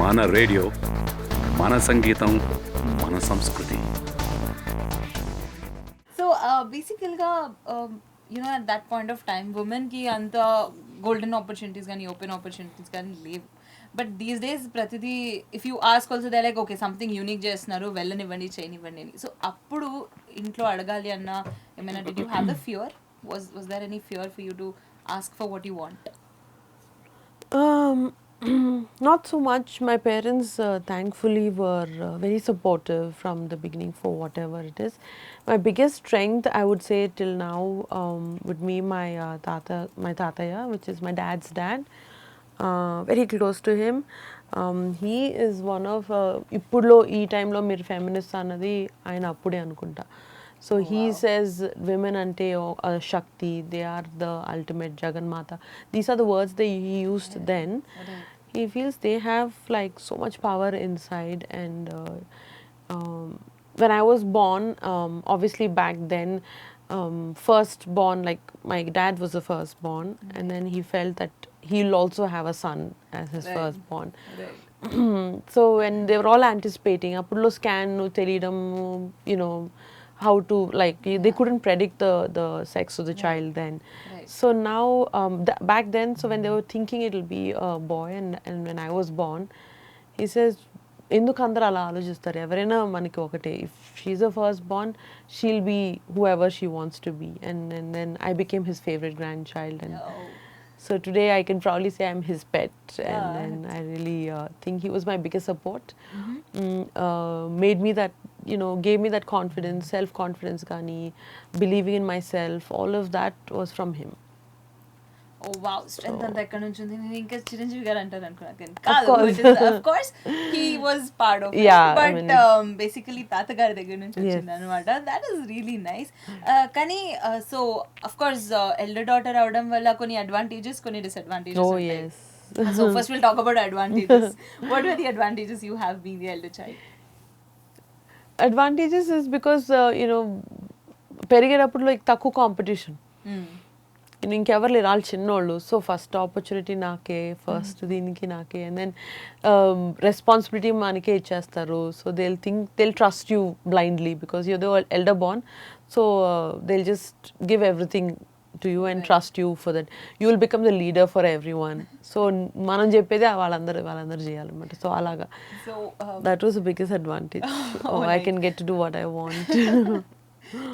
మన రేడియో మన సంగీతం మన సంస్కృతి. సో బేసికల్గా you know at that point of time ఉమెన్కి అంత గోల్డెన్ ఆపర్చునిటీస్ కానీ ఓపెన్ ఆపర్చునిటీస్ కానీ లేవు. బట్ దీస్ డేస్ ప్రతిదీ if you ask also they like okay something unique చేస్తున్నారు, వెళ్ళనివ్వండి చేయనివ్వండి అని. సో అప్పుడు ఇంట్లో అడగాలి అన్న ఏమైనా did you have the fear? Was there any fear for you to ask for what you want? Not so much. My parents, thankfully, were very supportive from the beginning for whatever it is. My biggest strength, I would say, till now, would be my my tataya, which is my dad's dad. Very close to him. He is one of ippudulo ee time lo meer feminist anadi ayana appude anukunta. So he says women ante shakti, they are the ultimate Jaganmata. These are the words that he used then. He feels they have like so much power inside. And when I was born, obviously back then, first born, like my dad was the first born, and then he felt that he'll also have a son as his first born. So when they were all anticipating, appudulo scan nu teliyadam, you know, how to, like, they couldn't predict the sex of the child then. So now, back then, so when they were thinking it'll be a boy, and when I was born, he says, ఎందుకు అందరూ అలా ఆలోచిస్తారు, ఎవరైనా మనకి ఒకటే, if she the first born, she'll be whoever she wants to be. And then I became his favorite grandchild. And so today I can proudly say I'm his pet. And I really think he was my biggest support. Made me that, you know, gave me that confidence, self-confidence gani, believing in myself, all of that was from him. Oh wow, strength అంతా ఎక్కడ నుంచి ఉంది? నేను ఇంకా చిరంజీవి గారు అంటారు అనుకున్నాను. కాదు, of course he was part of it. But basically తాతగారి దగ్గర నుంచి వచ్చింది అనమాట. That is really nice. కానీ so of course elder daughter అవడం వల్ల కొన్ని advantages, కొన్ని disadvantages ఉంటాయి. Yes. So first we'll talk about advantages. What were the advantages you have being the elder child? Advantages is because you know, పెరిగేటప్పుడు like తక్కువ competition. ఇంకెవరు లేరు, వాళ్ళు చిన్నోళ్ళు. సో ఫస్ట్ ఆపర్చునిటీ నాకే, ఫస్ట్ దీనికి నాకే. అండ్ దెన్ రెస్పాన్సిబిలిటీ మనకే ఇచ్చేస్తారు. So they'll trust you blindly because you're the elder born. So they'll just give everything to you and trust you for that. You will become the leader for everyone. So మనం చెప్పేది వాళ్ళందరూ చేయాలన్నమాట. So అలాగా, that was the biggest advantage. I can get to do what I want.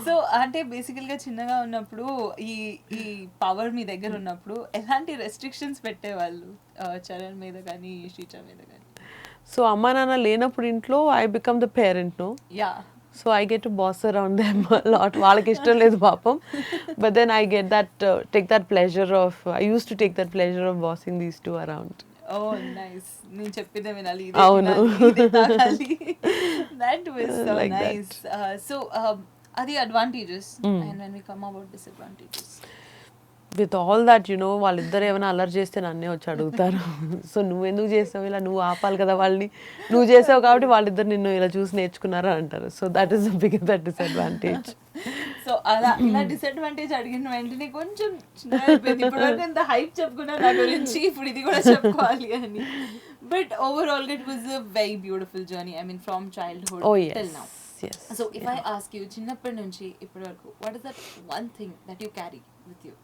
So అంటే బేసికల్గా చిన్నగా ఉన్నప్పుడు ఈ పవర్ మీ దగ్గర ఉన్నప్పుడు ఎలాంటి రెస్ట్రిక్షన్స్ పెట్టేవాళ్ళు చరణ్ మీద కానీ శ్రీచా మీద కానీ? సో అమ్మా నాన్న లేనప్పుడు ఇంట్లో I become the parent, no? Yeah. So I get to boss around them a lot. వాళ్ళకి ఇష్టం లేదు పాపం. But then I get that, take that pleasure of, I used to take that pleasure of bossing these two around. Oh nice. నేను చెప్పిదే వినాలి, ఇదే తాగాలి. That was so like nice. So are the advantages, and when we come about disadvantages? With all that, you know, వాళ్ళిద్దరు ఏమైనా అల్లరి చేస్తే నన్నే వచ్చి అడుగుతారు. సో నువ్వెందుకు చేసావు ఇలా, నువ్వు ఆపాలి కదా వాళ్ళని, నువ్వు చేసావు కాబట్టి వాళ్ళిద్దరు నిన్ను ఇలా చూసి నేర్చుకున్నారు అంటారు. So that is the biggest disadvantage. So అలా ఇలా డిసడ్వాంటేజ్ అడిగిన వెంటనే కొంచెం చిన్నగా అయిపోయింది. ఇప్పటివరకు ఎంత హైప్ చెప్పుకున్నా నా గురించి, ఇప్పుడు ఇది కూడా చెప్పుకోవాలి అని. But overall it was a very beautiful journey, I mean from childhood till now. Yes. So if I ask you, చిన్నప్పటి నుంచి ఇప్పటి వరకు, what is that one thing that you carry with you?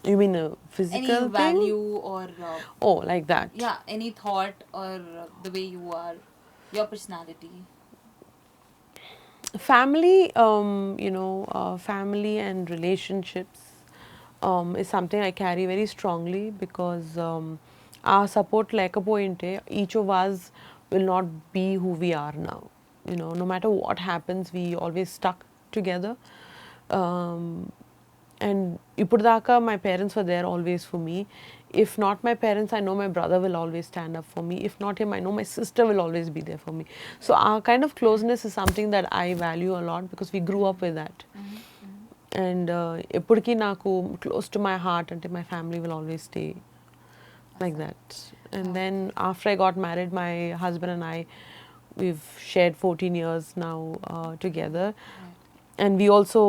You mean a physical any value or oh, like that? Yeah, any thought or the way you are, your personality? Family, you know, family and relationships is something I carry very strongly because our support lekapoyinte, each of us will not be who we are now. You know, no matter what happens, we always stuck together. And ippudu daaka my parents were there always for me. If not my parents, I know my brother will always stand up for me. If not him, I know my sister will always be there for me. So our kind of closeness is something that I value a lot because we grew up with that. And eppudiki naku close to my heart ante my family will always stay like that. And then after I got married, my husband and I, we've shared 14 years now together. And we also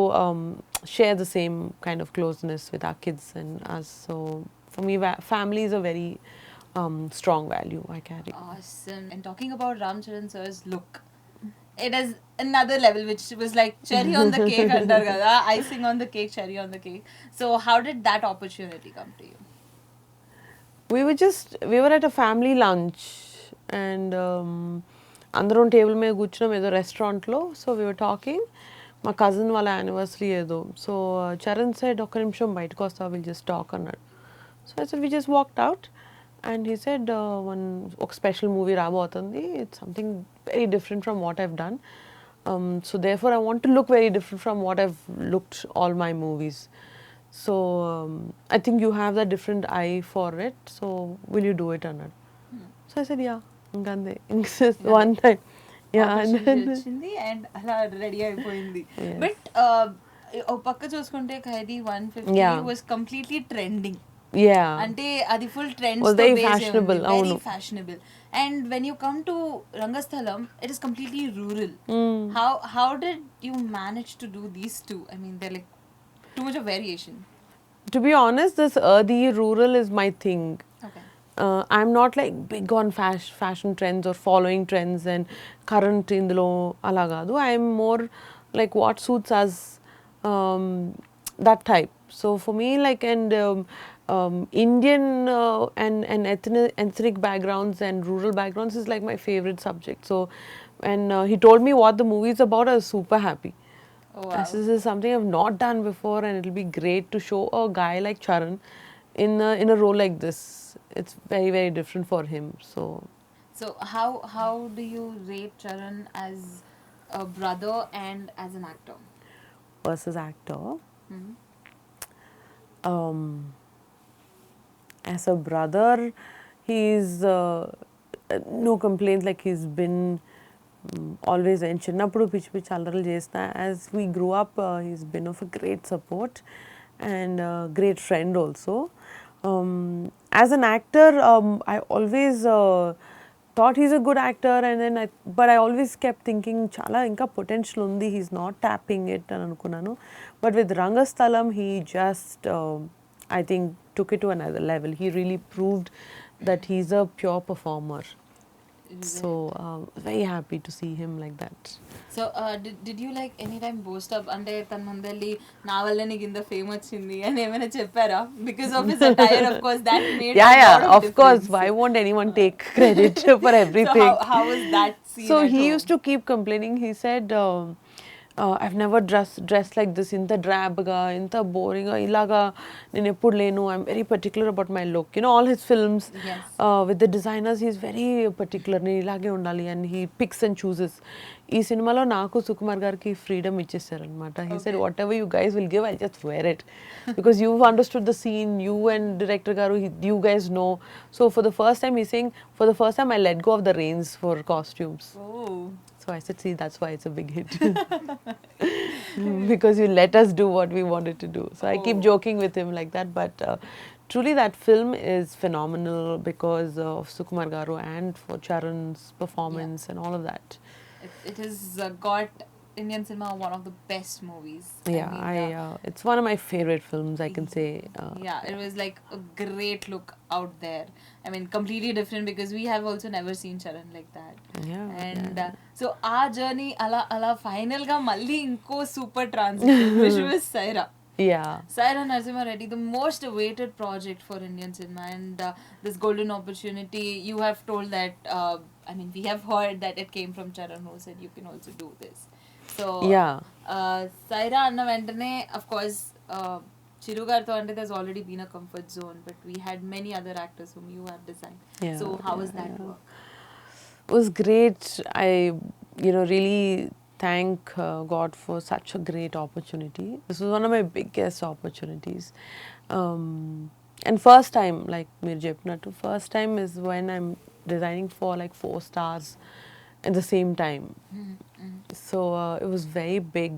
share the same kind of closeness with our kids and us. So for me, family is a very strong value I carry. Awesome. And talking about Ramcharan sir's look, it is another level, which was like cherry on the cake, under gada, icing on the cake, cherry on the cake. So how did that opportunity come to you? We were at a family lunch and అందరం table మీద కూర్చున్నాం ఏదో రెస్టారెంట్లో so we were talking మా cousin వాళ్ళ anniversary ఏదో so Charan side ఒక్క నిమిషం బయటకు వస్తా విల్ జస్ట్ టాక్ అన్నాడు so I said we just walked out and he said ఒక స్పెషల్ మూవీ రాబోతుంది it's something very different from what I've done so therefore I want to look very different from what I've looked all my movies so I think you have that different eye for it, so will you do it అన్నాడు so I said yeah ఇంకంతే one time yeah and then వచ్చింది and అలా ready అయిపోయింది but ఒక పక్క చూసుకుంటే Khaidi 150 Yeah. Was completely trending yeah అంటే అది full trends Was very fashionable, very అవును. Fashionable and when you come to Rangasthalam it is completely rural Mm. How did you manage to do these two I mean they like too much of variation To be honest, this earthy rural is my thing. Okay I'm not like big on fashion trends or following trends and current ఇందులో అలా కాదు. I'm more like what suits us, that type. So for me, like Indian and ethnic backgrounds and rural backgrounds is like my favorite subject. So when he told me what the movie is about, I was super happy. Oh, wow. This is something I've not done before, and it'll be great to show a guy like Charan in a role like this. It's very, very different for him. So how do you rate Charan as a brother and as an actor? Versus actor, as a brother, he's no complaints. Like he's been always and చిన్నప్పుడు పిచ్చి పిచ్చి అల్లర్లు చేస్తా as we grew up he's been of a great support and a great friend also. As an actor, I always thought he's a good actor and then but I always kept thinking chala inka potential undi, he's not tapping it అని అనుకున్నాను. But with Rangasthalam he just I think took it to another level. He really proved that he's a pure performer. So very happy to see him like that. So did you like anytime boast up అంటే తన ముందెళ్ళి నా వల్ల నీకు ఇంత fame వచ్చింది అని ఏమైనా చెప్పారా because of his attire of course that made a lot Of course, why won't anyone take credit for everything? So how was that scene So at he home? used to keep complaining. He said, I've never dressed like this, inta drab ga, inta boring ga, ilaga nenu eppudu lenu. I'm very particular about my look. You know, all his films Yes. with the designers, he's very particular. Nenu ilage undali and he picks and chooses. ఈ సినిమాలో నాకు సుకుమార్ గారికి freedom ఇచ్చేసారనమాట. He said whatever you guys will give I just wear it because you understood the scene, you and director గారు you guys know. So for the first time ఈ సింగ్ for the first time I let go of the reins for costumes. Oh. So I said, see, that's why it's a big hit. Because you let us do what we wanted to do. So I keep joking with him like that. But truly that film is phenomenal because of Sukumar Garu and for Charan's performance and all of that. It has got Indian cinema one of the best movies. Yeah, I mean, it's one of my favorite films, I can say. yeah, it was like a great look out there. I mean, completely different because we have also never seen Charan like that. Yeah. And so our journey ala final ga malli inko super transition which was Syera. Yeah. Sye Raa NarasimhaReddy, the most awaited project for Indian cinema, and this golden opportunity, you have told that, I mean, we have heard that it came from Charan who said you can also do this. So, Yeah. Syera anna ventane, of course, Chiru gartho ante there's already been a comfort zone, but we had many other actors whom you have designed. Yeah, So, how was that work? It was great. I, really thank God for such a great opportunity. This was one of my biggest opportunities. And first time, like meer cheppinattu, first time is when I'm designing for like 4 stars at the same time. So it was very big.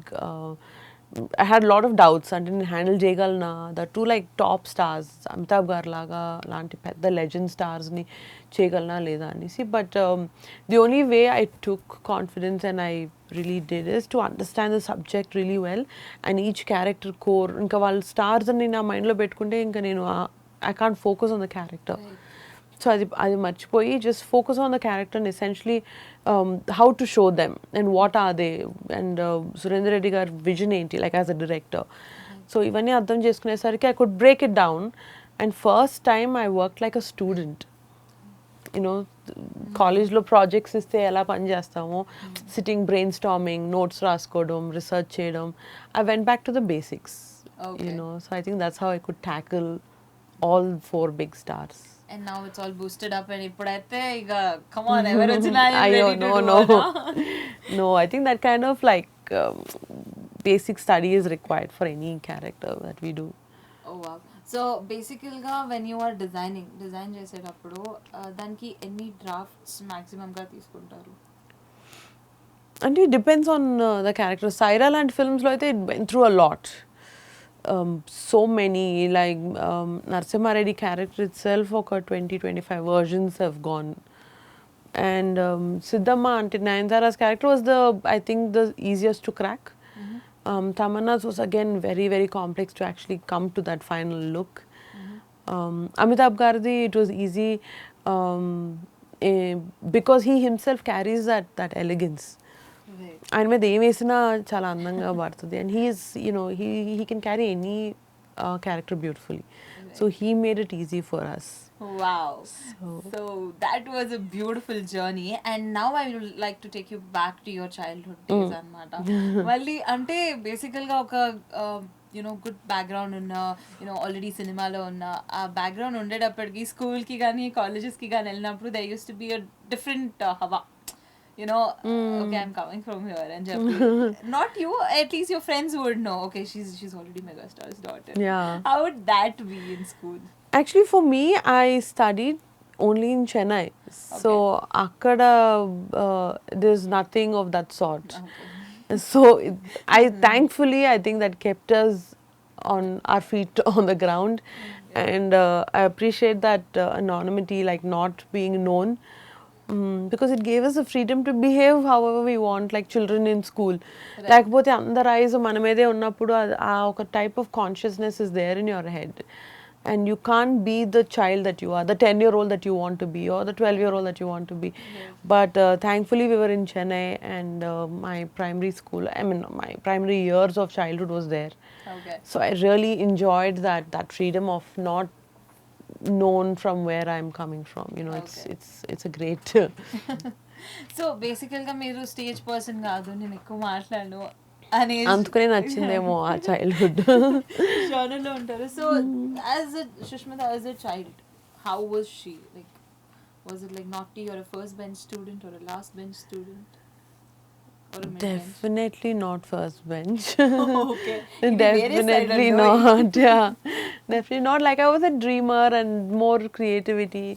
I had a lot of doubts అంటే నేను handle చేయగలనా, the two like top stars Amitabh గారు లాగా లాంటి పెద్ద legend స్టార్స్ని చేయగలనా లేదా అనేసి. But the only way I took confidence and I really did is to understand the subject really well and each character core. ఇంకా వాళ్ళ స్టార్స్ అని నా మైండ్లో పెట్టుకుంటే ఇంకా నేను I can't focus on the character. So అది మర్చిపోయి just focus on the character and essentially how to show them and what are they and Surendra Reddy గారి vision ఏంటి like as a director. So ఇవన్నీ అర్థం చేసుకునేసరికి I could break it down and first time I worked like a student. You know, కాలేజ్లో projects ఇస్తే ఎలా పని చేస్తామో sitting brain storming notes రాసుకోవడం రీసెర్చ్ చేయడం I went back to the basics you know so I think that's how I could tackle all 4 big stars. And now it's all boosted up and ipudaithe iga come on ever ochina No, I think that kind of like basic study is required for any character that we do. Oh wow. So basically when you are design చేసేటప్పుడు దానికి ఎన్ని drafts maximum గా తీసుకుంటారు? And it depends on the character. Syera లాంటి films లో అయితే it went through a lot. So many like Narasimhareddy character itself oka 20-25 versions have gone. And Siddhamma Aunty Nayanthara's character was I think the easiest to crack. Tamanna's was again very very complex to actually come to that final look. Amitabh Gardi, it was easy because he himself carries that elegance. ఆయన మీద ఏం వేసినా చాలా అందంగా పడుతుంది and he can carry any character beautifully. So he made it easy for us. Wow. So that was a beautiful journey and now I would like to take you back to your childhood days anamata. Malli ante basically ga oka good background unna already cinema lo unna aa background undedappadiki school ki gaani colleges ki gaani ellinappudu there used to be a different hava. Okay, I'm coming from here and not you, at least your friends would know, okay, she's already Megastar's daughter. Yeah. How would that be in school? Actually for me I studied only in Chennai. Okay. So akkada there's nothing of that sort. Okay. So thankfully I think that kept us on our feet on the ground. And I appreciate that anonymity, like not being known. Because it gave us the freedom to behave however we want like children in school. Lekapothe andar eyes mana mede unnappudu aa oka type of consciousness is there in your head and you can't be the child that you are, the 10-year-old that you want to be or the 12-year-old that you want to be. But thankfully we were in Chennai and my primary school, my primary years of childhood was there. Okay. So I really enjoyed that freedom of not known from where I'm coming from. It's a great So basically మీరు stage person కాదు నేను ఎక్కువ మాట్లాడను అనే అందుకనే నచ్చిందేమో ఆ childhood జోనర్లో ఉంటారు. So Sushmitha as a child, how was she? Like, was it like naughty or a first bench student or a last bench student? Definitely not first bench. Okay. Definitely not. Yeah, definitely not. Like I was a dreamer and more creativity.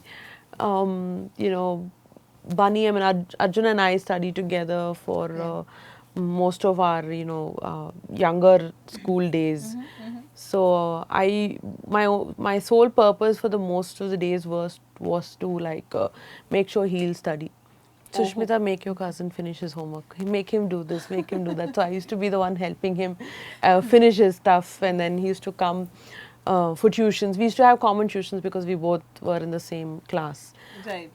Bunny, Arjun and I studied together for most of our younger school days. So my sole purpose for the most of the days was to like make sure he'll study. Sushmitha, make your cousin finish his homework. Make him do this, make him do that. So I used to be the one helping him finish his stuff, and then he used to come for tuitions. We used to have common tuitions because we both were in the same class. Right.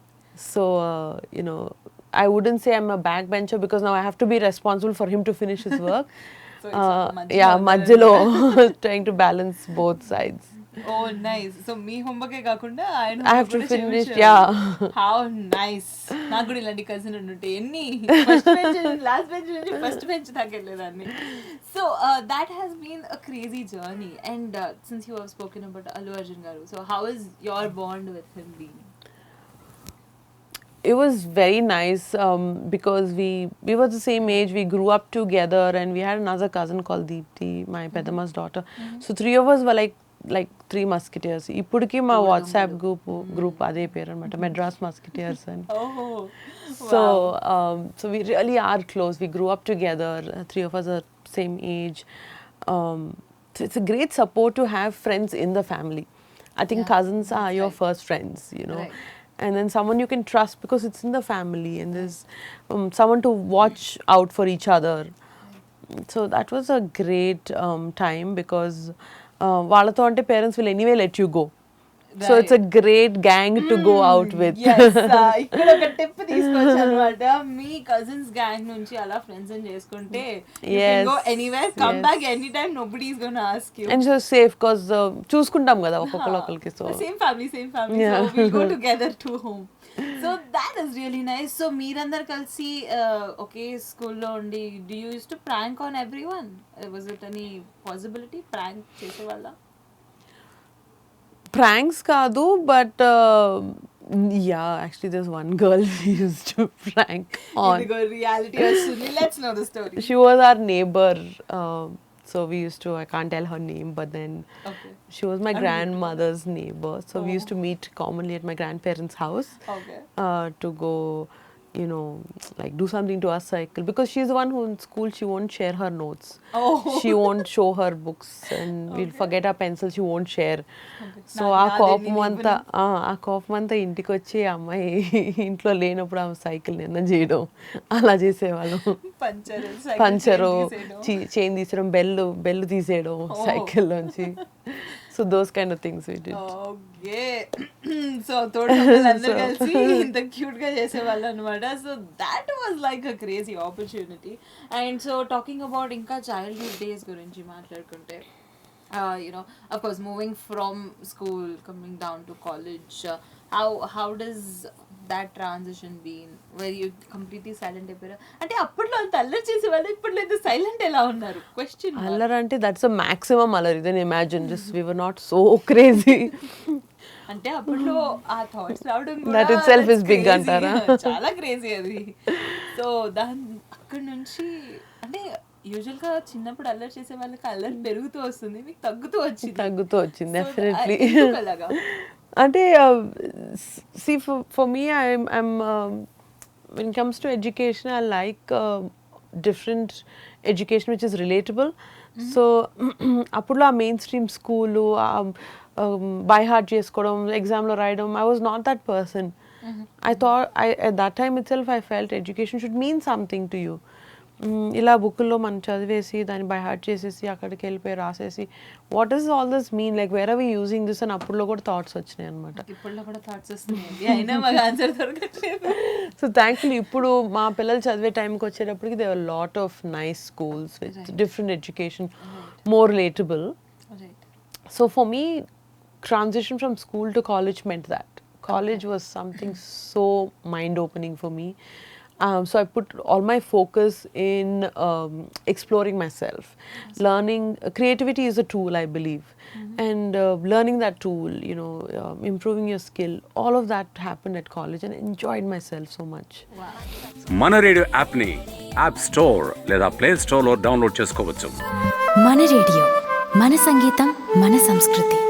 So, I wouldn't say I'm a backbencher because now I have to be responsible for him to finish his work. So it's Majjalo, trying to balance both sides. Oh, nice. So me homework కాకుండా I have to finish. Yeah. How nice. నాకు కూడా ఇలాంటి cousin ఉంటే ఎన్ని first bench last bench నుంచి first bench దాకా వెళ్ళేదాన్ని. So that has been a crazy journey and since you have spoken about Alluarjun garu, so how is your bond with him been? It was very nice because we were the same age, we grew up together and we had another cousin called Deepti, my Pedama's daughter. So 3 of us were like 3 musketeers. Ippudiki ma WhatsApp group ade pair anamata, Madras Musketeers. And Oh, so wow. so we really are close. We grew up together. 3 of us are same age. So it's a great support to have friends in the family. I think cousins are your first friends, Right. And then someone you can trust because it's in the family and there's someone to watch out for each other. So that was a great time because వాళ్ళతో అంటే parents will anyway let you go. So it's a great gang to go out with. Yes, ఇక్కడ ఒక tip తీసుకోవచ్చు అనమాట. మీ cousins gang నుంచి అలా friends చేసుకుంటే you can go anywhere, come back anytime, nobody is going to ask you. And so safe because చూసుకుంటాం కదా ఒక్కొక్కరికి. So same family, so we'll go together to home. So that is really nice. So మీరందరు కలిసి ఒకే స్కూల్లో ఉండి do you used to prank on everyone? Was it any possibility prank చేసేవాళ్ళ? Pranks kaadu, but yeah, actually there's one girl we used to prank on. Reality vastuni. Let's know the story. She was our neighbor, so we used to, I can't tell her name, but then she was my grandmother's neighbor, so we used to meet commonly at my grandparents' house to go, you know, like do something to our cycle, because she's the one who in school she won't share her notes. She won't show her books, and we'll forget our pencils, she won't share. So ఆ కోపం అంతా ఇంటికి వచ్చి అమ్మాయి ఇంట్లో లేనప్పుడు ఆమె cycle నిన్న చేయడం అలా చేసేవాళ్ళం. పంచరు చైన్ తీసేయడం, బెల్లు తీసేయడం సైకిల్ నుంచి. So those kind of things we did. Okay. So తోడులందరూ కలిసి ఇంత క్యూట్ గా చేసేవాళ్ళు అనమాట. So that was like a crazy opportunity. And so talking about ఇంకా childhood days గురించి మాట్లాడుకుంటే, you know, of course moving from school coming down to college, how does that transition been, where you completely silent అయిపోయారు? అంటే అప్పట్లో అంత అల్లరి చేసేవాళ్ళు, ఇప్పట్లో అయితే సైలెంట్ ఎలా ఉన్నారు? క్వశ్చన్. అల్లరి అంటే దట్స్ అ మాక్సిమం అల్లరి. Then imagine just we were not so crazy. అంటే అప్పట్లో ఆ థాట్స్ రావడం కూడా దట్ ఇట్సెల్ఫ్ ఇస్ బిగ్ అంటారా? చాలా క్రేజీ అది. సో అక్కడ నుంచి అంటే యూజువల్ గా చిన్నప్పుడు అల్లరి చేసే వాళ్ళకి అల్లరి పెరుగుతూ వస్తుంది, మీకు తగ్గుతూ వచ్చింది డెఫినెట్లీ. అంటే see for me I'm when it comes to education I like different education which is relatable. So అప్పుడులో ఆ main stream school by heart చేసుకోవడం, ఎగ్జామ్లో రాయడం, I was not that person. I thought at that time itself I felt education should mean something to you. ఇలా బుక్కుల్లో మనం చదివేసి దాన్ని by heart చేసేసి అక్కడికి వెళ్ళిపోయి రాసేసి what is all this mean, like where are we using this అని అప్పుడులో కూడా థాట్స్ వచ్చినాయి అనమాట. సో థ్యాంక్ఫుల్లీ ఇప్పుడు మా పిల్లలు చదివే టైంకి వచ్చేటప్పటికి they are lot of nice schools with different education, more relatable. So for me transition from school to college meant that college was something so mind opening for me. So I put all my focus in exploring myself, learning. Creativity is a tool, I believe, and learning that tool, you know, improving your skill, all of that happened at college, and I enjoyed myself so much. మన radio app ని app store లేదా play store లో download చేసుకోవచ్చు. మన radio, మన సంగీతం, మన సంస్కృతి.